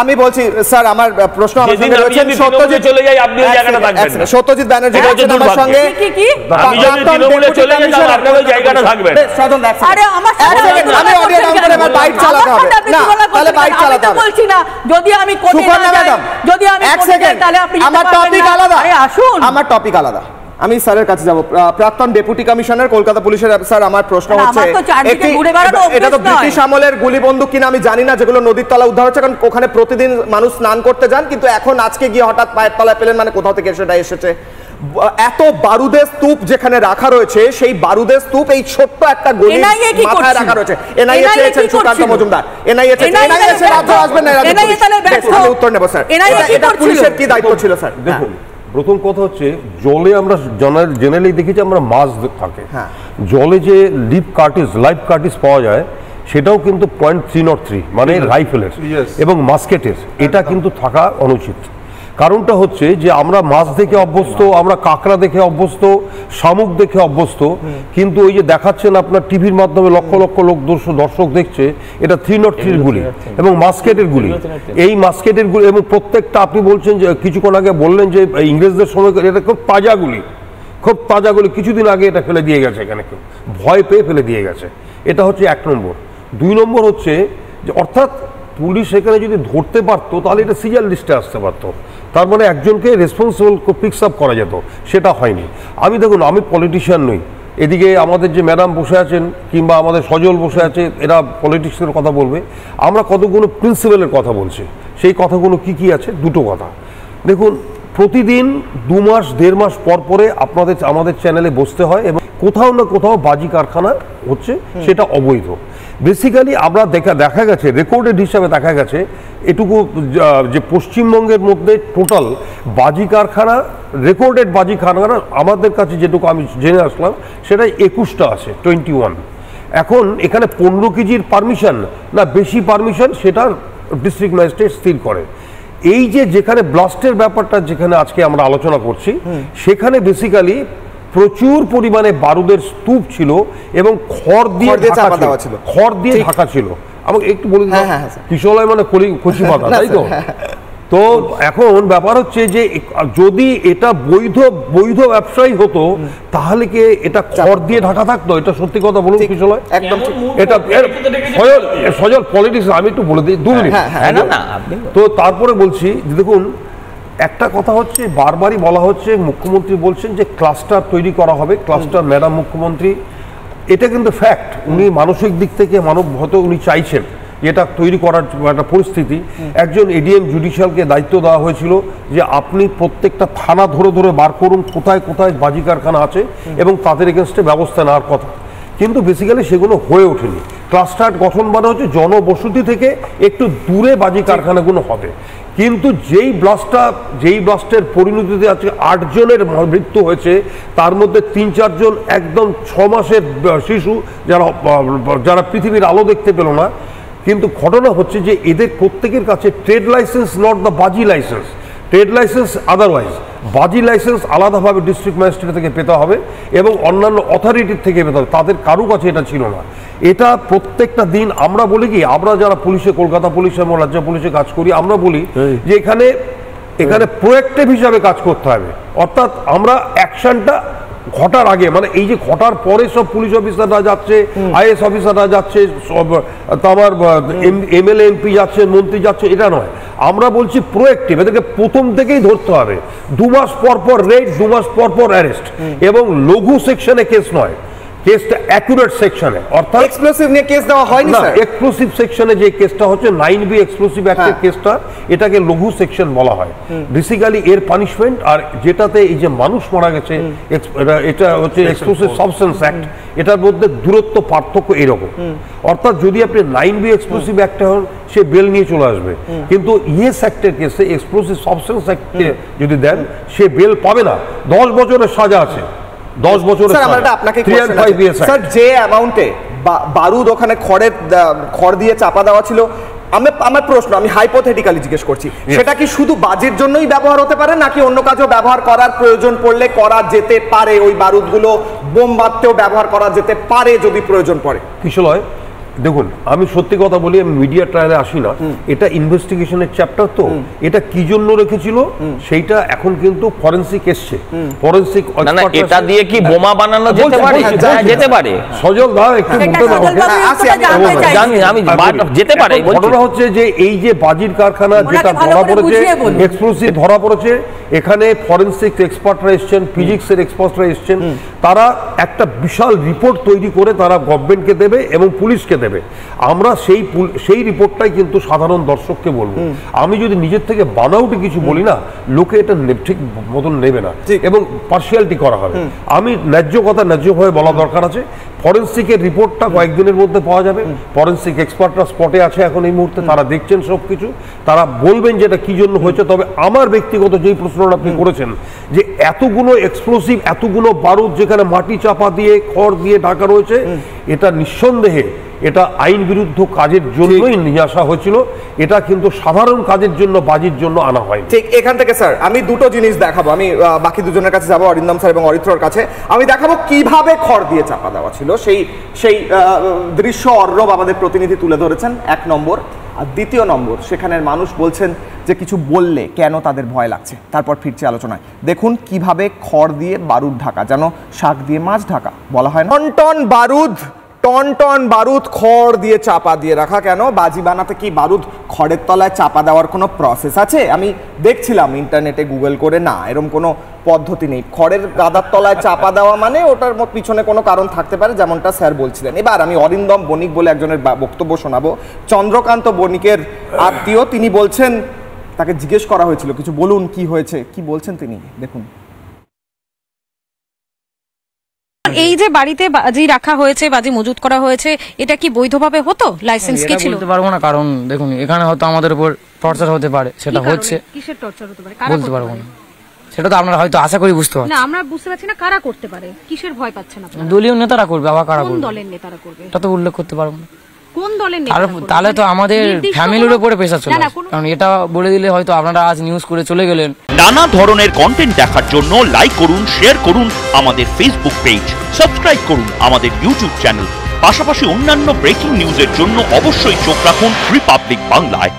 আমি বলছি স্যার আমার প্রশ্ন আমার সঙ্গে রয়েছে সত্যজিৎ চলে যাই আপনি ওই জায়গাটা থাকবেন সত্যজিৎ ব্যানার্জি আছেন আমার সঙ্গে কি আমি যদি তৃণমূলে চলে যাই তাহলে আপনি ওই জায়গাটা থাকবেন সাধন দেখ আরে আমার আমি অডিও ডাউন করে এবার বাইট চালাতে হবে না তাহলে বাইট চালাতে হবে বলছি না যদি আমি কোর্টে না যাই যদি আমি এক সেকেন্ড তাহলে আপনি আমার টপিক আলাদা আরে আসুন আমার টপিক আলাদা আমি স্যারের কাছে যাব প্রাক্তন ডেপুটি কমিশনার কলকাতা পুলিশের স্যার আমার প্রশ্ন হচ্ছে এটা তো ব্রিটিশ আমলের গুলি বন্দুক কিনা আমি জানি না যেগুলো নদীর তলা উদ্ধার হচ্ছে কারণ ওখানে প্রতিদিন মানুষ স্নান করতে যান কিন্তু এখন আজকে গিয়ে হঠাৎ পায়ের তলায় পেলেন মানে কোথাও থেকে সেটা এসেছে এত বারুদের স্তূপ যেখানে রাখা রয়েছে সেই বারুদের স্তূপ এই ছোট্ট একটা গলি মাথায় রাখা রয়েছে এনআইএ চেয়েছেন সুকান্ত মজুমদার এনআইএ চেয়েছেন রাজ্য আসবেন না রাজ্য উত্তর নেব স্যার এটা পুলিশের কি দায়িত্ব ছিল স্যার দেখুন প্রথম কথা হচ্ছে জলে আমরা জেনারেলি দেখেছি আমরা মাছ থাকে জলে যে লাইভ কার্টিস পাওয়া যায় সেটাও কিন্তু .303 মানে রাইফেলের এবং মাস্কেটের এটা কিন্তু থাকা অনুচিত কারণটা হচ্ছে যে আমরা মাছ দেখে অভ্যস্ত আমরা কাঁকড়া দেখে অভ্যস্ত শামুক দেখে অভ্যস্ত কিন্তু ওই যে দেখাচ্ছেন আপনার টিভির মাধ্যমে লক্ষ লক্ষ লোক দর্শক দেখছে এটা 303 গুলি এবং মাস্কেটের গুলি এই মাস্কেটের গুলি এবং প্রত্যেকটা আপনি বলছেন যে কিছুক্ষণ আগে বললেন যে ইংরেজদের সময় এটা খুব তাজা গুলি কিছুদিন আগে এটা ফেলে দিয়ে গেছে এখানে কেউ ভয় পেয়ে ফেলে দিয়ে গেছে এটা হচ্ছে 1 নম্বর 2 নম্বর হচ্ছে যে অর্থাৎ পুলিশ এখানে যদি ধরতে পারতো তাহলে এটা সিজার লিস্টে আসতে পারতো তার মানে একজনকে রেসপন্সিবল পিকস আপ করা যেত সেটা হয়নি দেখুন আমি পলিটিশিয়ান নই এদিকে আমাদের যে ম্যাডাম বসে আছেন কিংবা আমাদের সজল বসে আছে এরা পলিটিক্সের কথা বলবে আমরা কতগুলো প্রিন্সিপালের কথা বলছি সেই কথাগুলো কি আছে দুটো কথা দেখুন প্রতিদিন 2 মাস 1.5 মাস পরে আমাদের চ্যানেলে বসতে হয় এবং কোথাও না কোথাও বাজি কারখানা হচ্ছে সেটা অবৈধ বেসিক্যালি আমরা দেখা গেছে রেকর্ডেড হিসাবে দেখা গেছে এটুকু যে পশ্চিমবঙ্গের মধ্যে টোটাল বাজি কারখানা রেকর্ডেড বাজি কারখানা আমাদের কাছে যেটুকু আমি জেনে আসলাম সেটা 21টা আছে 21 এখন এখানে 15 কেজির পারমিশন না বেশি পারমিশন সেটা ডিস্ট্রিক্ট ম্যাজিস্ট্রেট স্থির করে এই যেখানে ব্লাস্টের ব্যাপারটা যেখানে আজকে আমরা আলোচনা করছি সেখানে বেসিক্যালি প্রচুর পরিমাণে বারুদের স্তূপ ছিল এবং খড় দিয়ে ঢাকা ছিল আমাকে একটু বলে দিন কিশোরয় মানে কচি পাতা তাই তো এখন ব্যাপার হচ্ছে যে যদি এটা বৈধ ব্যবসায়ী হতো তাহলে কি এটা খড় দিয়ে ঢাকা থাকতো এটা সত্যি কথা বলুন কিশোরয় একদম এটা সজল পলিটিক্স আমি একটু বলে দিই 2 মিনিট তো তারপরে বলছি দেখুন একটা কথা হচ্ছে বারবারই বলা হচ্ছে মুখ্যমন্ত্রী বলছেন যে ক্লাস্টার তৈরি করা হবে ক্লাস্টার ম্যাডাম মুখ্যমন্ত্রী এটা কিন্তু ফ্যাক্ট উনি মানসিক দিক থেকে হয়তো উনি চাইছেন এটা তৈরি করার একটা পরিস্থিতি একজন এডিএম জুডিশিয়ালকে দায়িত্ব দেওয়া হয়েছিল যে আপনি প্রত্যেকটা থানা ধরে বার করুন কোথায় কোথায় বাজি কারখানা আছে এবং তাদের এগেনস্টে ব্যবস্থা নেওয়ার কথা কিন্তু বেসিক্যালি সেগুলো হয়ে ওঠেনি ক্লাস্টার গঠন মানে হচ্ছে জনবসতি থেকে একটু দূরে বাজি কারখানাগুলো হবে কিন্তু যেই ব্লাস্টের পরিণতিতে আজকে 8 জনের মৃত্যু হয়েছে তার মধ্যে 3-4 জন একদম 6 মাসের শিশু যারা পৃথিবীর আলো দেখতে পেল না কিন্তু ঘটনা হচ্ছে যে এদের প্রত্যেকের কাছে ট্রেড লাইসেন্স নট দ্য বাজি লাইসেন্স ট্রেড লাইসেন্স আদারওয়াইজ বাজি লাইসেন্স আলাদাভাবে ডিস্ট্রিক্ট ম্যাজিস্ট্রেট থেকে পেতে হবে এবং অন্যান্য অথরিটির থেকে পেতে হবে তাদের কারো কাছে এটা ছিল না এটা প্রত্যেকটা দিন আমরা বলি কি আমরা যারা পুলিশে কলকাতা পুলিশ এবং রাজ্য পুলিশে কাজ করি আমরা বলি যে এখানে প্রোঅ্যাক্টিভ হিসাবে কাজ করতে হবে অর্থাৎ আমরা অ্যাকশনটা ঘটার আগে মানে এই যে ঘটার পরে সব পুলিশ অফিসাররা যাচ্ছে আইএস অফিসাররা যাচ্ছে সব আমার এমএলএ এমপি যাচ্ছে মন্ত্রী যাচ্ছে এটা নয় আমরা বলছি প্রোঅ্যাক্টিভ এদেরকে প্রথম থেকেই ধরতে হবে 2 মাস পর রেড 2 মাস পর অ্যারেস্ট এবং লঘু সেকশনে কেস নয় কেসটা অ্যাকুরেট সেকশনে অর্থাৎ এক্সপ্লোসিভ নিয়ে কেস দেওয়া হয়নি স্যার এক্সপ্লোসিভ সেকশনে যে কেসটা হচ্ছে 9B এক্সপ্লোসিভ অ্যাক্টের কেসটা এটাকে লঘু সেকশন বলা হয় বেসিক্যালি এর পানিশমেন্ট আর যেটাতে এই যে মানুষ মারা গেছে এটা হচ্ছে এক্সপ্লোসিভ সাবস্টেন্স অ্যাক্ট এটার মধ্যে দূরত্ব পার্থক্য এরকম অর্থাৎ যদি আপনি 9B এক্সপ্লোসিভ অ্যাক্টে হন সে বেল নিয়ে চলে আসবে কিন্তু ইয়েস অ্যাক্টের কেসে এক্সপ্লোসিভ সাবস্টেন্স অ্যাক্টে যদি দেন সে বেল পাবে না 10 বছরের সাজা আছে 10 বছর স্যার যে অ্যামাউন্টে বারুদ ওখানে খড় দিয়ে চাপা দেওয়া ছিল আমার প্রশ্ন আমি হাইপোথেটিক্যালি জিজ্ঞেস করছি সেটা কি শুধু বাজির জন্যই ব্যবহার হতে পারে নাকি অন্য কাজেও ব্যবহার করার প্রয়োজন পড়লে করা যেতে পারে ওই বারুদগুলো বোম বাঁধতেও ব্যবহার করা যেতে পারে যদি প্রয়োজন পড়ে কিশোরয় দেখুন আমি সত্যি কথা বলি, আমি মিডিয়া ট্রায়ালে আসি না, এটা ইনভেস্টিগেশনের চ্যাপ্টার, তো এটা কি জন্য রেখেছিল সেইটা এখন কিন্তু ফরেনসিক এসছে, ফরেনসিক এটা দিয়ে কি বোমা বানানো যেতে পারে? যেতে পারে। সজল দা একটু বলতে জানি আমি যেতে পারে। ঘটনা হচ্ছে যে এই যে বাজির কারখানা যেটা ধরা পড়েছে, এক্সপ্লোসিভ ধরা পড়েছে, এখানে ফরেনসিক এক্সপার্টরা এসছেন, ফিজিক্সের এক্সপার্টরা এসছেন, তারা একটা বিশাল রিপোর্ট তৈরি করে তারা গভর্নমেন্টকে দেবে এবং পুলিশকে দেবে। আমরা সেই রিপোর্টটাই কিন্তু সাধারণ দর্শককে বলবো। আমি যদি নিজের থেকে বানাউটে কিছু বলি না, লোকে এটা ঠিক মতন নেবে না এবং পার্সিয়ালিটি করা হবে। আমি ন্যায্য কথা ন্যায্যভাবে বলা দরকার আছে। ফরেনসিকের রিপোর্টটা কয়েকদিনের মধ্যে পাওয়া যাবে, ফরেনসিক এক্সপার্টরা স্পটে আছে এখন এই মুহূর্তে, তারা দেখছেন সবকিছু, তারা বলবেন যে এটা কি জন্য হয়েছে। তবে আমার ব্যক্তিগত যেই প্রশ্নটা আপনি করেছেন যে এতগুলো এক্সপ্লোসিভ, এতগুলো বারুদ যেখানে মাটি চাপা দিয়ে খড় দিয়ে ঢাকা রয়েছে, এটা নিঃসন্দেহে এটা আইন বিরুদ্ধ কাজের জন্যই নিয়ে আসা হয়েছিল, এটা কিন্তু সাধারণ কাজের জন্য, বাজির জন্য আনা হয়। ঠিক এখান থেকে স্যার আমি দুটো জিনিস দেখাবো, আমি বাকি দুজনের কাছে যাবো, অরিন্দম স্যার এবং অরিত্রর কাছে। আমি দেখাবো কিভাবে খড় দিয়ে চাপা দেওয়া ছিল, সেই দৃশ্য অর্ণব আমাদের প্রতিনিধি তুলে ধরেছেন, 1 নম্বর। আর 2 নম্বর, সেখানের মানুষ বলছেন যে কিছু বললে কেন তাদের ভয় লাগছে। তারপর ফিরছে আলোচনায়। দেখুন কিভাবে খড় দিয়ে বারুদ ঢাকা, যেন শাক দিয়ে মাছ ঢাকা বলা হয় না, টন টন বারুদ খড় দিয়ে চাপা দিয়ে রাখা। কেন? বাজি বানাতে কি বারুদ খড়ের তলায় চাপা দেওয়ার কোনো প্রসেস আছে? আমি দেখছিলাম ইন্টারনেটে গুগল করে, না, এরকম কোনো পদ্ধতি নেই। খড়ের গাদার তলায় চাপা দেওয়া মানে ওটার পিছনে কোনো কারণ থাকতে পারে, যেমনটা স্যার বলছিলেন। এবার আমি অরিন্দম বণিক বলে একজনের বক্তব্য শোনাবো, চন্দ্রকান্ত বণিকের আত্মীয়। তিনি বলছেন, তাকে জিজ্ঞেস করা হয়েছিল কিছু বলুন কি হয়েছে, কি বলছেন তিনি, দেখুন। এই যে বাড়িতে বাজি রাখা হয়েছে, বাজি মজুত করা হয়েছে, এটা কি বৈধভাবে হতো? লাইসেন্স কি ছিল? বলতে পারবো না, কারণ দেখুন এখানে হয়তো আমাদের উপর টর্চার হতে পারে, সেটা হচ্ছে। কিসের টর্চার হতে পারে বলতে পারবো না, সেটা তো আপনারা হয়তো আশা করি বুঝতে পারছেন। না, আমরা বুঝতে পারছি না কারা করতে পারে, কিসের ভয় পাচ্ছেন আপনারা? দলীয় নেতারা করবে, আবার কারা করবে? কোন দলের নেতারা করবে এটা তো উল্লেখ করতে পারবো না। কোন দলের নেতারা করবে? তাহলে তো আমাদের ফ্যামিলির উপরে প্রেসার চলে আসে, কারণ এটা বলে দিলে হয়তো আপনারা আজ নিউজ করে চলে গেলেন। নানা ধরনের কন্টেন্ট দেখার জন্য লাইক করুন, শেয়ার করুন আমাদের ফেসবুক পেজ, সাবস্ক্রাইব করুন আমাদের ইউটিউব চ্যানেল। পাশাপাশি অন্যান্য ব্রেকিং নিউজের জন্য অবশ্যই চোখ রাখুন রিপাবলিক বাংলায়।